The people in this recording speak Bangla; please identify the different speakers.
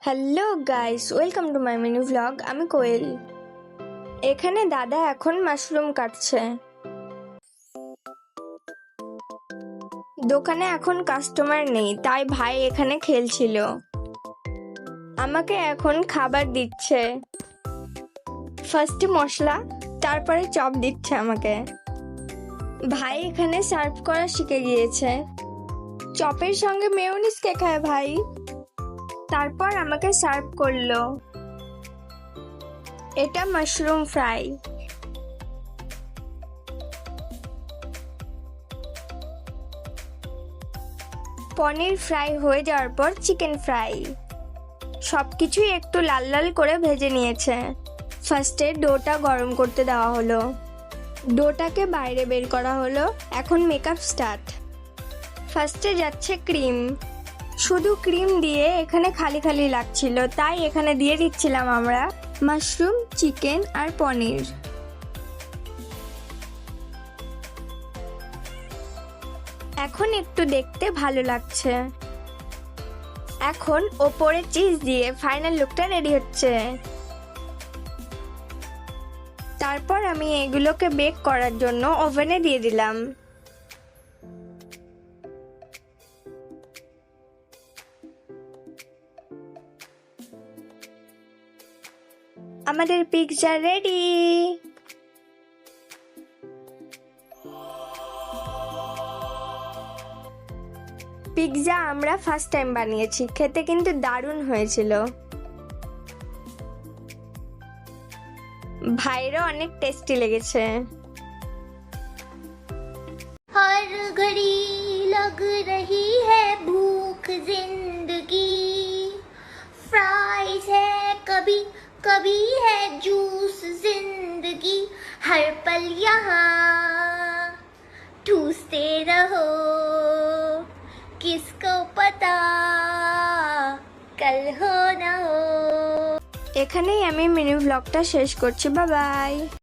Speaker 1: Hello guys, welcome to my mini vlog. আমি কোয়েল। এখানে দাদা এখন মাশরুম কাটছে। দোকানে এখন কাস্টমার নেই, তাই ভাই এখানে খেলছিল। আমাকে এখন খাবার দিচ্ছে। ফার্স্টে মশলা, তারপরে চপ দিচ্ছে আমাকে। ভাই এখানে সার্ভ করা শিখে গিয়েছে। চপের সঙ্গে মেয়োনিজ কে খায় ভাই? তারপর আমাকে সার্ভ করলো। এটা মাশরুম ফ্রাই। পনির ফ্রাই হয়ে যাওয়ার পর চিকেন ফ্রাই। সবকিছুই একটু লাল লাল করে ভেজে নিয়েছে। ফার্স্টে ডোটা গরম করতে দেওয়া হলো। ডোটাকে বাইরে বের করা হলো। এখন মেকআপ স্টার্ট। ফার্স্টে যাচ্ছে ক্রিম। শুধু ক্রিম দিয়ে এখানে খালি খালি লাগছিল, তাই এখানে দিয়ে দিচ্ছিলাম আমরা মাশরুম, চিকেন আর পনির। এখন একটু দেখতে ভালো লাগছে। এখন ওপরে চিজ দিয়ে ফাইনাল লুকটা রেডি হচ্ছে। তারপর আমি এগুলোকে বেক করার জন্য ওভেনে দিয়ে দিলাম। আমাদের পিৎজা রেডি। পিৎজা আমরা ফার্স্ট টাইম বানিয়েছি, খেতে কিন্তু দারুণ হয়েছিল। ভাইরও অনেক টেস্টি লেগেছে।
Speaker 2: हर घड़ी लग रही है भूख जिंदगी, फ्राइज है कभी कभी है जूस जिंदगी, हर पल यहाँ ठूसते रहो, किसको पता कल हो ना हो।
Speaker 1: এখানেই আমি মিনি ব্লগটা শেষ করছি। Bye bye.